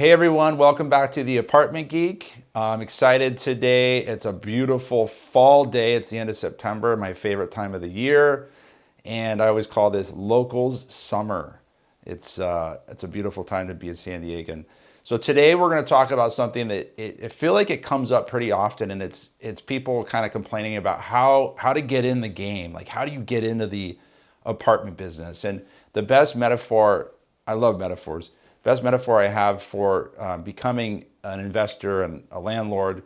Hey everyone, welcome back to the Apartment Geek. I'm excited today. It's a beautiful fall day. It's the end of September, my favorite time of the year. And I always call this locals summer. It's a beautiful time to be a San Diegan. So today we're going to talk about something that I feel like it comes up pretty often, and it's people kind of complaining about how to get in the game. Like, how do you get into the apartment business? And the best metaphor, I love metaphors. Best metaphor I have for becoming an investor and a landlord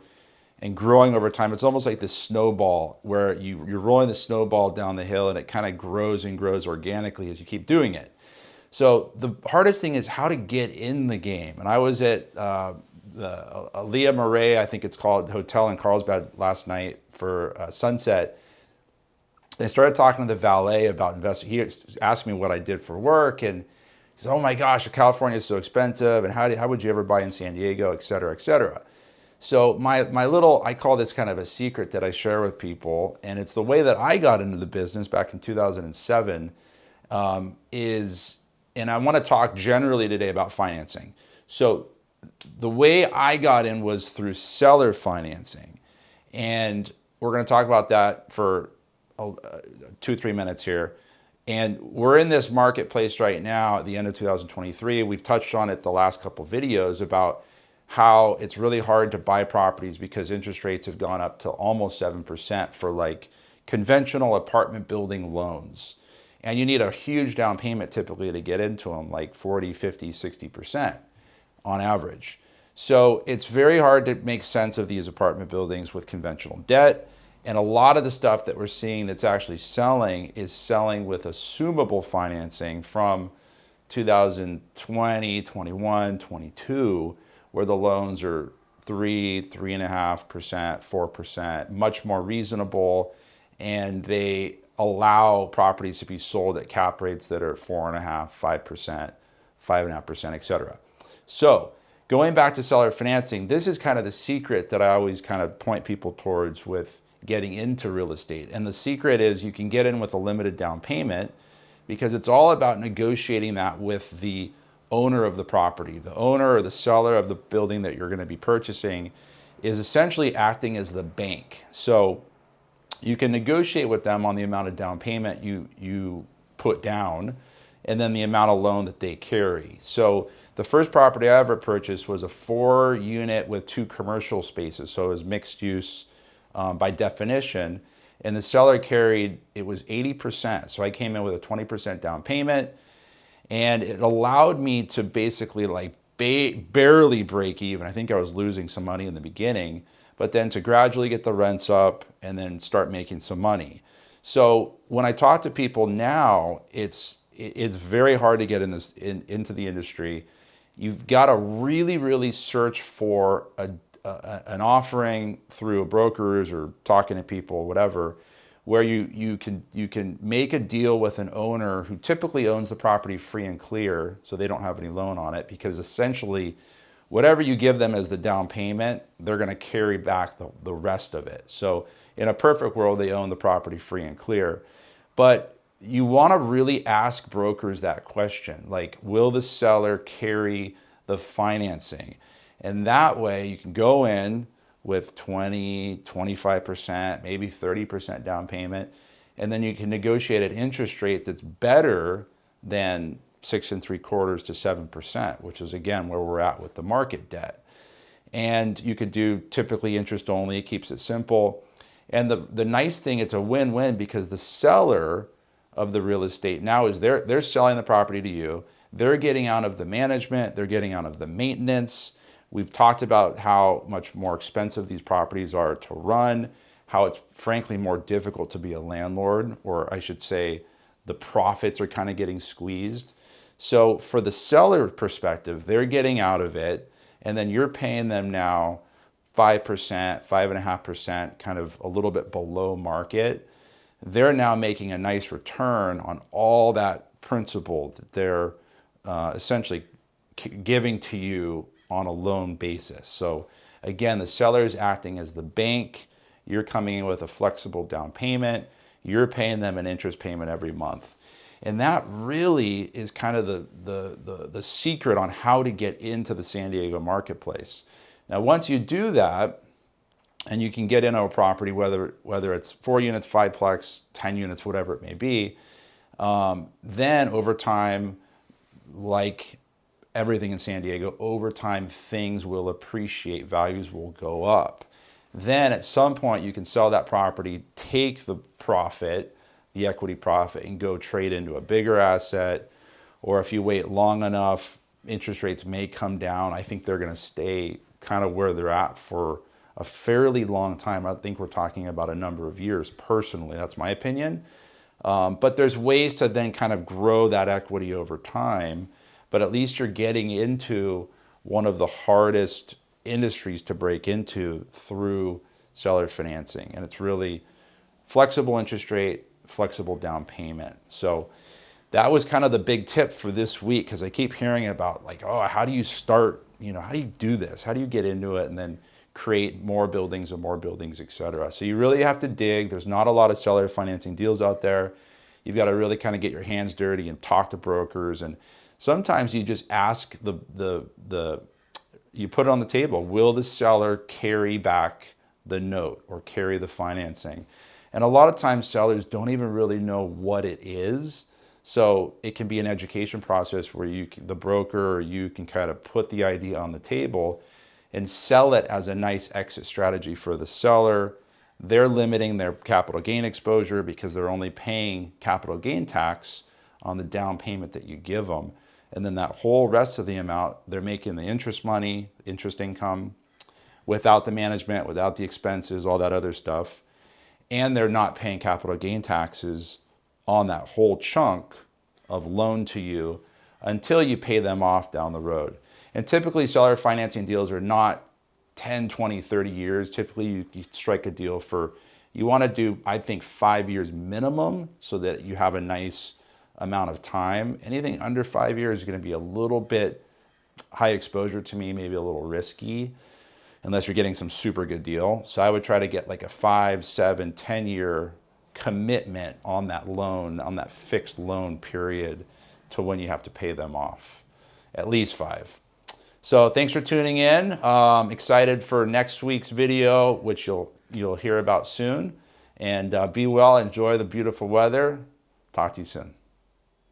and growing over time, it's almost like this snowball where you're rolling the snowball down the hill and it kind of grows and grows organically as you keep doing it. So the hardest thing is how to get in the game. And I was at the Alea Marais, I think it's called, hotel in Carlsbad last night for sunset. I started talking to the valet about investing. He asked me what I did for work, and he said, "Oh my gosh, California is so expensive, and how would you ever buy in San Diego, et cetera, et cetera." So my little, I call this kind of a secret that I share with people, and it's the way that I got into the business back in 2007, is, and I want to talk generally today about financing. So the way I got in was through seller financing, and we're going to talk about that for 2-3 minutes here. And we're in this marketplace right now at the end of 2023. We've touched on it the last couple of videos about how it's really hard to buy properties because interest rates have gone up to almost 7% for like conventional apartment building loans. And you need a huge down payment typically to get into them, like 40, 50, 60% on average. So it's very hard to make sense of these apartment buildings with conventional debt. And a lot of the stuff that we're seeing that's actually selling is selling with assumable financing from 2020, 21, 22, where the loans are 3.5%, 4%, much more reasonable. And they allow properties to be sold at cap rates that are 4.5%, 5%, 5.5%, et cetera. So going back to seller financing, this is kind of the secret that I always kind of point people towards with getting into real estate. And the secret is you can get in with a limited down payment because it's all about negotiating that with the owner of the property. The owner or the seller of the building that you're going to be purchasing is essentially acting as the bank. So you can negotiate with them on the amount of down payment you put down and then the amount of loan that they carry. So the first property I ever purchased was a 4-unit with 2 commercial spaces. So it was mixed use by definition, and the seller carried, it was 80%. So I came in with a 20% down payment, and it allowed me to basically like barely break even. I think I was losing some money in the beginning, but then to gradually get the rents up and then start making some money. So when I talk to people now, it's very hard to get into the industry. You've got to really search for an offering through brokers or talking to people, whatever, where you can make a deal with an owner who typically owns the property free and clear, so they don't have any loan on it, because essentially whatever you give them as the down payment, they're going to carry back the rest of it. So in a perfect world, they own the property free and clear. But you want to really ask brokers that question, like, will the seller carry the financing? And that way you can go in with 20, 25%, maybe 30% down payment, and then you can negotiate an interest rate that's better than 6.75% to 7%, which is again where we're at with the market debt. And you could do typically interest only, it keeps it simple. And the nice thing, it's a win-win because the seller of the real estate now is they're selling the property to you. They're getting out of the management, they're getting out of the maintenance. We've talked about how much more expensive these properties are to run, how it's frankly more difficult to be a landlord, or I should say the profits are kind of getting squeezed. So for the seller perspective, they're getting out of it, and then you're paying them now 5%, 5.5%, kind of a little bit below market. They're now making a nice return on all that principal that they're essentially giving to you on a loan basis. So again, the seller is acting as the bank. You're coming in with a flexible down payment. You're paying them an interest payment every month. And that really is kind of the secret on how to get into the San Diego marketplace. Now, once you do that, and you can get into a property, whether it's 4 units, 5-plex, 10 units, whatever it may be, then over time, like everything in San Diego, over time things will appreciate, values will go up. Then at some point you can sell that property, take the profit, the equity profit, and go trade into a bigger asset. Or if you wait long enough, interest rates may come down. I think they're going to stay kind of where they're at for a fairly long time. I think we're talking about a number of years personally. That's my opinion. But there's ways to then kind of grow that equity over time. But at least you're getting into one of the hardest industries to break into through seller financing. And it's really flexible interest rate, flexible down payment. So that was kind of the big tip for this week, because I keep hearing about like, oh, how do you start, how do you do this? How do you get into it and then create more buildings and more buildings, et cetera? So you really have to dig. There's not a lot of seller financing deals out there. You've got to really kind of get your hands dirty and talk to brokers. And sometimes you just ask you put it on the table, will the seller carry back the note or carry the financing? And a lot of times sellers don't even really know what it is. So it can be an education process where the broker or you can kind of put the idea on the table and sell it as a nice exit strategy for the seller. They're limiting their capital gain exposure because they're only paying capital gain tax on the down payment that you give them. And then that whole rest of the amount, they're making the interest money, interest income, without the management, without the expenses, all that other stuff. And they're not paying capital gain taxes on that whole chunk of loan to you until you pay them off down the road. And typically seller financing deals are not 10, 20, 30 years. Typically you strike a deal for, you want to do, I think, 5 years minimum so that you have a nice amount of time. Anything under 5 years is going to be a little bit high exposure to me, maybe a little risky, unless you're getting some super good deal. So I would try to get like a 5, 7, 10-year commitment on that loan, on that fixed loan period to when you have to pay them off, at least 5. So thanks for tuning in. Excited for next week's video, which you'll hear about soon. And be well, enjoy the beautiful weather. Talk to you soon.